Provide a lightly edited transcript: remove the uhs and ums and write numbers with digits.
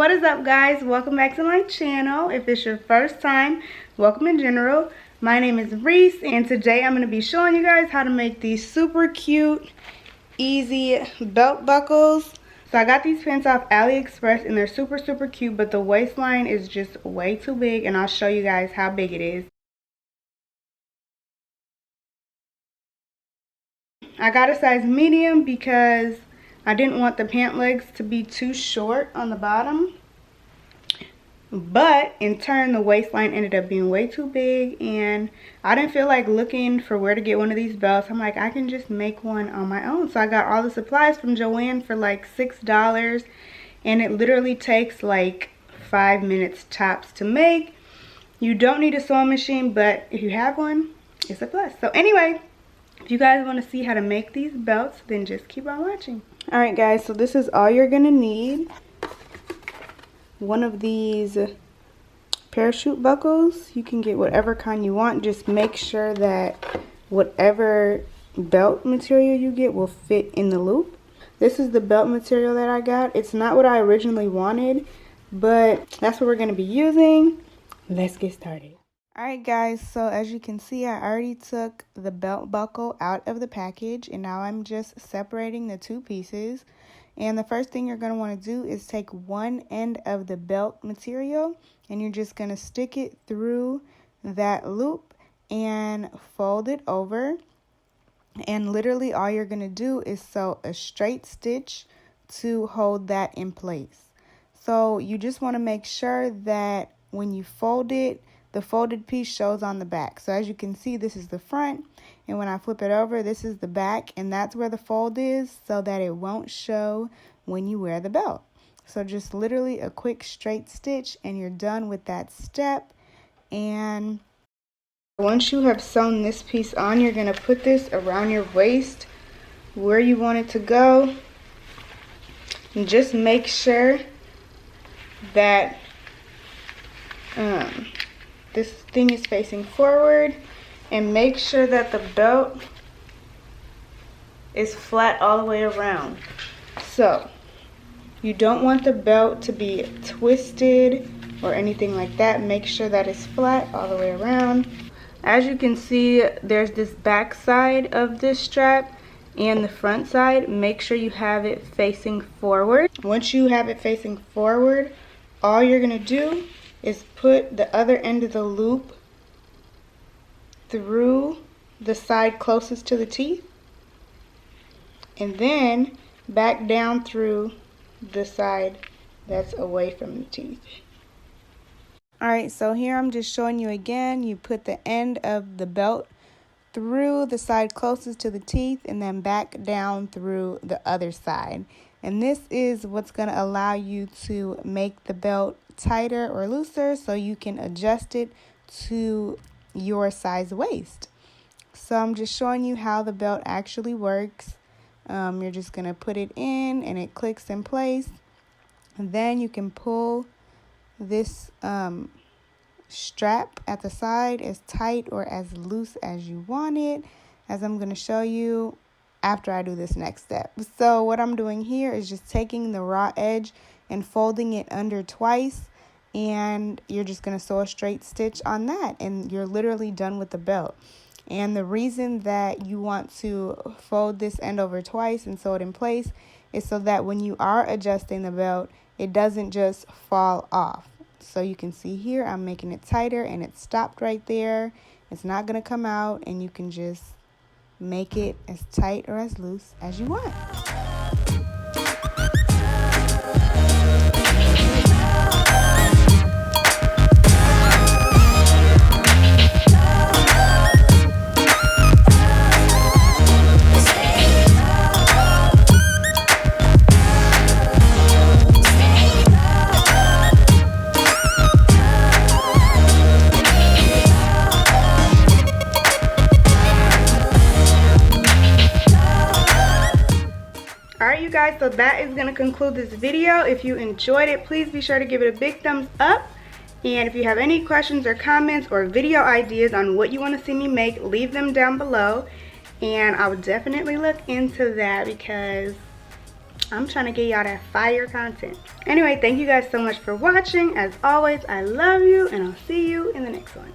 What is up, guys? Welcome back to my channel. If it's your first time, welcome in general. My name is Reese, and today I'm going to be showing you guys how to make these super cute, easy belt buckles. So I got these pins off AliExpress, and they're super cute, but the waistline is just way too big, and I'll show you guys how big it is. I got a size medium because I didn't want the pant legs to be too short on the bottom. But in turn, the waistline ended up being way too big, and I didn't feel like looking for where to get one of these belts. I'm like, I can just make one on my own. So I got all the supplies from Joann for like $6, and it literally takes like 5 minutes tops to make. You don't need a sewing machine, but if you have one, it's a plus. So anyway, if you guys want to see how to make these belts, then just keep on watching. Alright guys, so this is all you're going to need. One of these parachute buckles. You can get whatever kind you want. Just make sure that whatever belt material you get will fit in the loop. This is the belt material that I got. It's not what I originally wanted, but that's what we're going to be using. Let's get started. Alright guys, so as you can see, I already took the belt buckle out of the package, and now I'm just separating the two pieces. And the first thing you're going to want to do is take one end of the belt material, and you're just going to stick it through that loop and fold it over. And literally all you're going to do is sew a straight stitch to hold that in place. So you just want to make sure that when you fold it, the folded piece shows on the back. So as you can see, this is the front, and when I flip it over, this is the back, and that's where the fold is, so that it won't show when you wear the belt. So just literally a quick straight stitch, and you're done with that step. And once you have sewn this piece on, you're going to put this around your waist where you want it to go, and just make sure that this thing is facing forward, and make sure that the belt is flat all the way around. So you don't want the belt to be twisted or anything like that. Make sure that it's flat all the way around. As you can see, there's this back side of this strap and the front side. Make sure you have it facing forward. Once you have it facing forward, all you're gonna do is put the other end of the loop through the side closest to the teeth, and then back down through the side that's away from the teeth. Alright, so here I'm just showing you again. You put the end of the belt through the side closest to the teeth, and then back down through the other side. And this is what's going to allow you to make the belt tighter or looser, so you can adjust it to your size waist. So I'm just showing you how the belt actually works. You're just going to put it in, and it clicks in place. And then you can pull this strap at the side as tight or as loose as you want it, as I'm going to show you after I do this next step. So what I'm doing here is just taking the raw edge and folding it under twice, and you're just going to sew a straight stitch on that, and you're literally done with the belt. And the reason that you want to fold this end over twice and sew it in place is so that when you are adjusting the belt, it doesn't just fall off. So you can see here I'm making it tighter, and it stopped right there. It's not going to come out, and you can just make it as tight or as loose as you want. Alright you guys, so that is going to conclude this video. If you enjoyed it, please be sure to give it a big thumbs up. And if you have any questions or comments or video ideas on what you want to see me make, leave them down below. And I would definitely look into that, because I'm trying to get y'all that fire content. Anyway, thank you guys so much for watching. As always, I love you, and I'll see you in the next one.